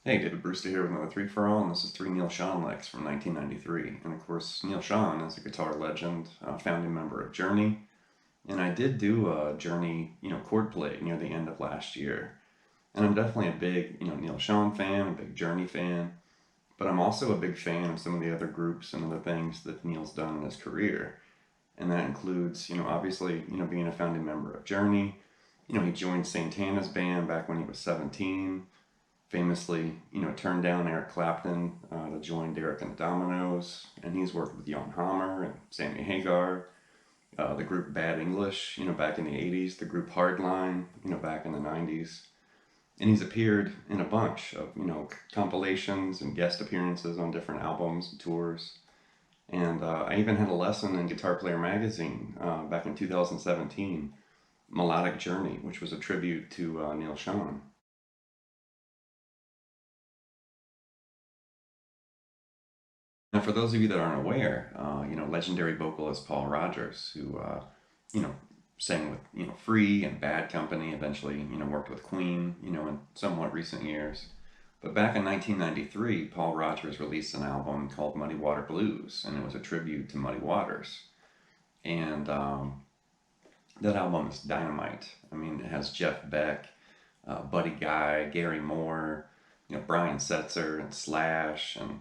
Hey, David Brewster here with another 3 for All, and this is 3 Neal Schon Licks from 1993. And of course, Neal Schon is a guitar legend, founding member of Journey. And I did do a Journey, chord play near the end of last year. And I'm definitely a big, Neal Schon fan, a big Journey fan. But I'm also a big fan of some of the other groups and other things that Neal's done in his career. And that includes, obviously, being a founding member of Journey. He joined Santana's band back when he was 17. Famously, turned down Eric Clapton to join Derek and the Dominoes, and he's worked with Jan Hammer and Sammy Hagar, the group Bad English, back in the 80s, the group Hardline, back in the 90s, and he's appeared in a bunch of, compilations and guest appearances on different albums and tours, and I even had a lesson in Guitar Player magazine back in 2017, Melodic Journey, which was a tribute to Neal Schon. Now, for those of you that aren't aware, legendary vocalist Paul Rodgers, who, sang with, Free and Bad Company, eventually, worked with Queen, in somewhat recent years. But back in 1993, Paul Rodgers released an album called Muddy Water Blues, and it was a tribute to Muddy Waters. And that album is dynamite. I mean, it has Jeff Beck, Buddy Guy, Gary Moore, Brian Setzer and Slash, and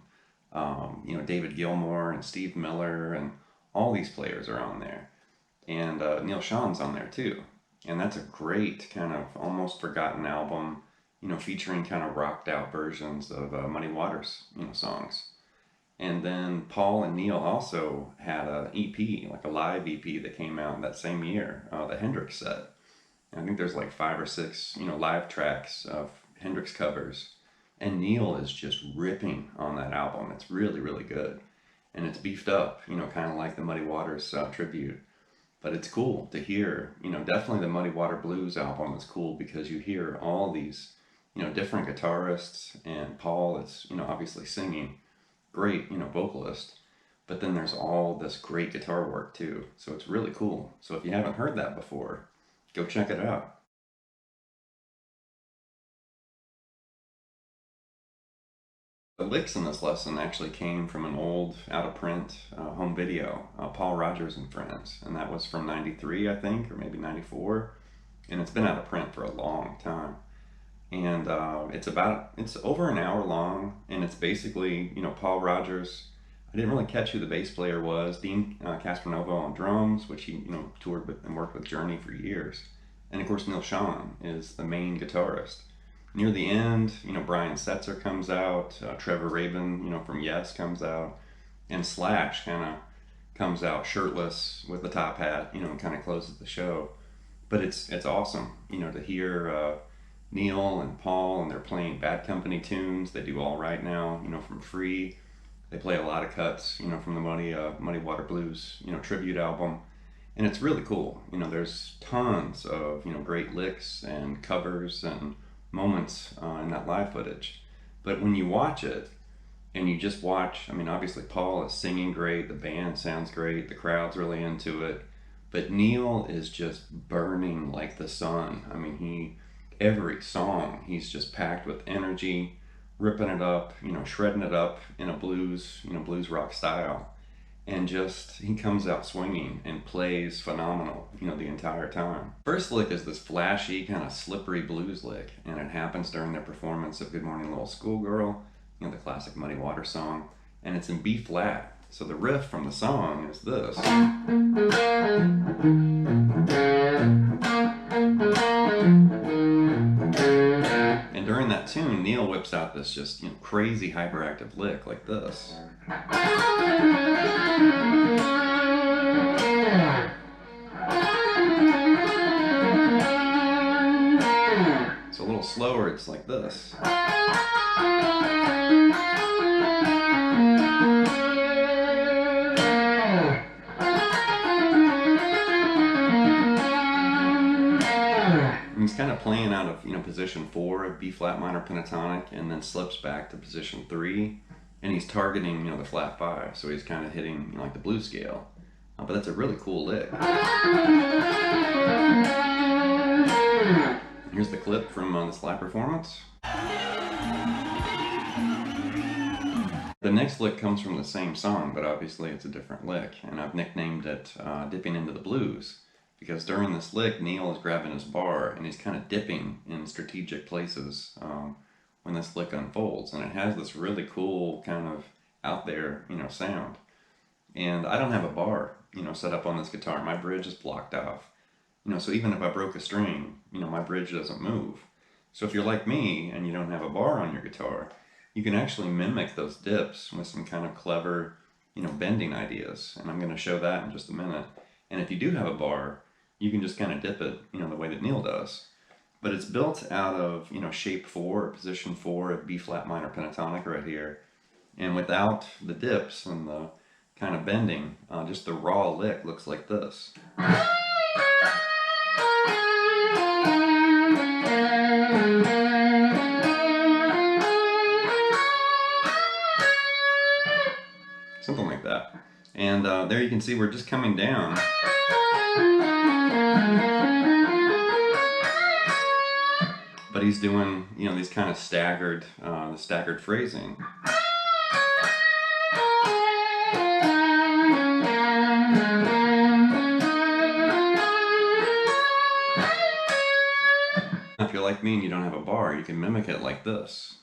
David Gilmour and Steve Miller, and all these players are on there. And Neal Schon's on there too. And that's a great kind of almost forgotten album, featuring kind of rocked out versions of Muddy Waters, songs. And then Paul and Neal also had an EP, like a live EP that came out that same year, the Hendrix set. I think there's like 5 or 6, live tracks of Hendrix covers. And Neal is just ripping on that album. It's really, really good. And it's beefed up, kind of like the Muddy Waters tribute. But it's cool to hear, definitely the Muddy Water Blues album is cool because you hear all these, different guitarists, and Paul is, obviously singing. Great, vocalist. But then there's all this great guitar work too. So it's really cool. So if you haven't heard that before, go check it out. The licks in this lesson actually came from an old, out-of-print home video, Paul Rodgers and Friends, and that was from 93, I think, or maybe 94, and it's been out of print for a long time. And it's over an hour long, and it's basically, Paul Rodgers. I didn't really catch who the bass player was. Dean Castronovo on drums, which he, toured with and worked with Journey for years. And of course, Neal Schon is the main guitarist. Near the end, Brian Setzer comes out, Trevor Rabin, from Yes comes out, and Slash kind of comes out shirtless with the top hat, and kind of closes the show. But it's awesome, to hear Neal and Paul, and they're playing Bad Company tunes. They do All Right Now, from Free. They play a lot of cuts, from the Muddy Water Blues, tribute album. And it's really cool. There's tons of, great licks and covers and moments in that live footage. But when you watch it, and you just watch, I mean, obviously Paul is singing great, the band sounds great, the crowd's really into it, but Neal is just burning like the sun. I mean, every song, he's just packed with energy, ripping it up, shredding it up in a blues rock style. And just, he comes out swinging and plays phenomenal, the entire time. First lick is this flashy, kind of slippery blues lick, and it happens during their performance of Good Morning Little Schoolgirl, the classic Muddy Water song, and it's in B flat. So the riff from the song is this. And during that tune, Neal whips out this just, crazy hyperactive lick like this. So a little slower, it's like this. And he's kind of playing out of, position 4 of B flat minor pentatonic, and then slips back to position 3. And he's targeting, the flat 5, so he's kind of hitting, like the blues scale. But that's a really cool lick. Here's the clip from this live performance. The next lick comes from the same song, but obviously it's a different lick, and I've nicknamed it Dipping into the Blues, because during this lick, Neal is grabbing his bar and he's kind of dipping in strategic places when this lick unfolds, and it has this really cool kind of out there, sound. And I don't have a bar, set up on this guitar. My bridge is blocked off, so even if I broke a string, my bridge doesn't move. So if you're like me and you don't have a bar on your guitar, you can actually mimic those dips with some kind of clever, bending ideas. And I'm going to show that in just a minute. And if you do have a bar, you can just kind of dip it, the way that Neal does. But it's built out of, shape 4, position 4 of B flat minor pentatonic right here. And without the dips and the kind of bending, just the raw lick looks like this. Something like that. And there you can see we're just coming down. But he's doing, these kind of staggered phrasing. If you're like me and you don't have a bar, you can mimic it like this.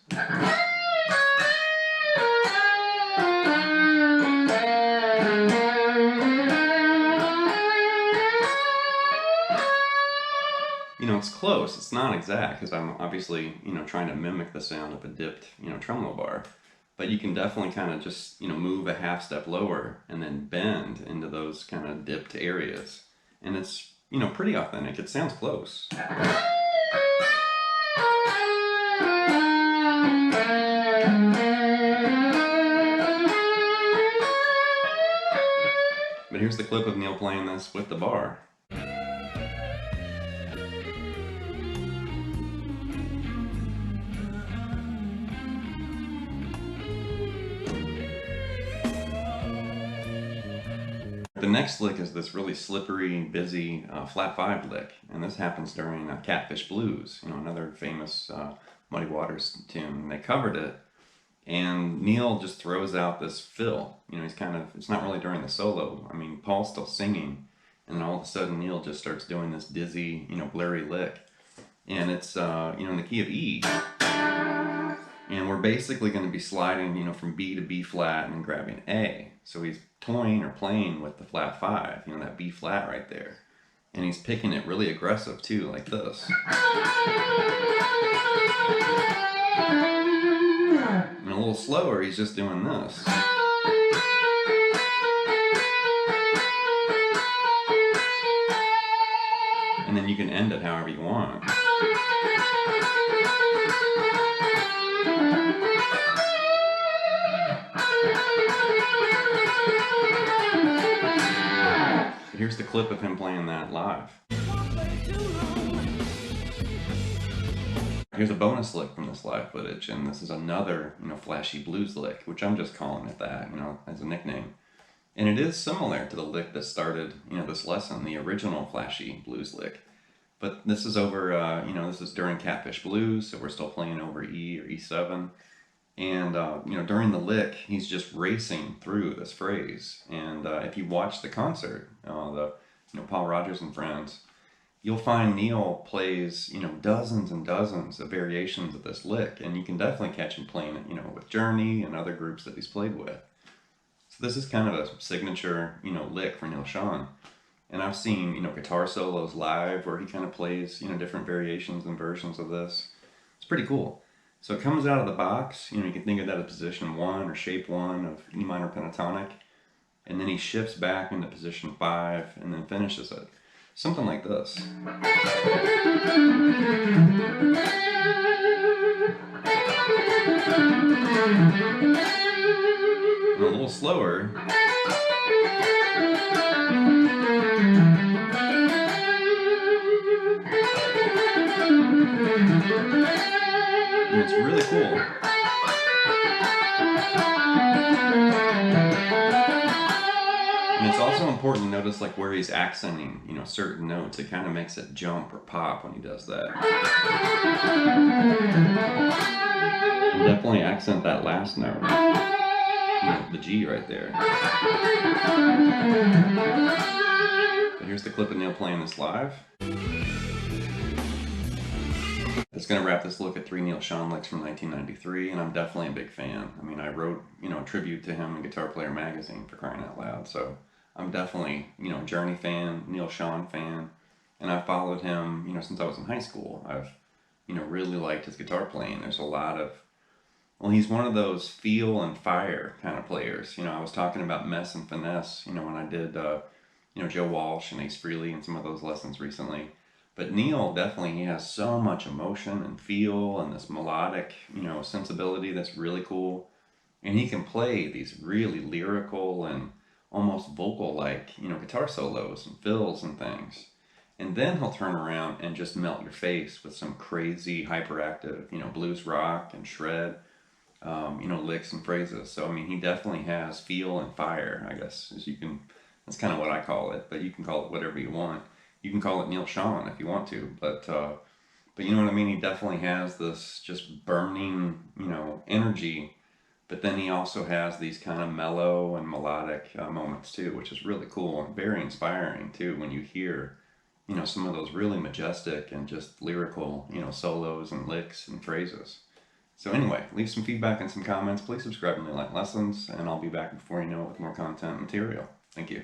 It's close. It's not exact because I'm obviously, trying to mimic the sound of a dipped, tremolo bar. But you can definitely kind of just, move a half step lower and then bend into those kind of dipped areas. And it's, pretty authentic. It sounds close. But here's the clip of Neal playing this with the bar. The next lick is this really slippery, busy flat 5 lick, and this happens during Catfish Blues, another famous Muddy Waters tune. They covered it, and Neal just throws out this fill. He's it's not really during the solo. I mean, Paul's still singing, and then all of a sudden Neal just starts doing this dizzy, blurry lick, and it's in the key of E. And we're basically going to be sliding, from B to B flat and then grabbing A. So he's toying or playing with the flat 5, that B flat right there. And he's picking it really aggressive too, like this. And a little slower, he's just doing this. And then you can end it however you want. Here's the clip of him playing that live. Here's a bonus lick from this live footage, and this is another, flashy blues lick, which I'm just calling it that, as a nickname. And it is similar to the lick that started, this lesson, the original flashy blues lick. But this is over, this is during Catfish Blues, so we're still playing over E or E7. And, during the lick, he's just racing through this phrase. And if you watch the concert, Paul Rodgers and Friends, you'll find Neal plays, dozens and dozens of variations of this lick. And you can definitely catch him playing it, with Journey and other groups that he's played with. So this is kind of a signature, lick for Neal Schon. And I've seen, guitar solos live where he kind of plays, different variations and versions of this. It's pretty cool. So it comes out of the box, you can think of that as position 1 or shape 1 of E minor pentatonic, and then he shifts back into position 5 and then finishes it. Something like this. And a little slower. And it's really cool. And it's also important to notice where he's accenting, certain notes. It kind of makes it jump or pop when he does that. And definitely accent that last note. the G right there. But here's the clip of Neal playing this live. It's going to wrap this look at 3 Neal Schon Licks from 1993, and I'm definitely a big fan. I mean, I wrote, a tribute to him in Guitar Player magazine, for crying out loud. So I'm definitely, Journey fan, Neal Schon fan, and I've followed him, since I was in high school. I've, really liked his guitar playing. There's a lot of, well, he's one of those feel and fire kind of players. I was talking about mess and finesse, when I did, Joe Walsh and Ace Frehley and some of those lessons recently. But Neal definitely, he has so much emotion and feel and this melodic, sensibility that's really cool. And he can play these really lyrical and almost vocal-like, guitar solos and fills and things. And then he'll turn around and just melt your face with some crazy hyperactive, blues rock and shred, licks and phrases. So, I mean, he definitely has feel and fire, I guess, as you can, that's kind of what I call it, but you can call it whatever you want. You can call it Neal Schon if you want to, but you know what I mean? He definitely has this just burning, energy, but then he also has these kind of mellow and melodic moments too, which is really cool and very inspiring too when you hear, some of those really majestic and just lyrical, solos and licks and phrases. So anyway, leave some feedback and some comments. Please subscribe to Neal Lessons, and I'll be back before you know it with more content and material. Thank you.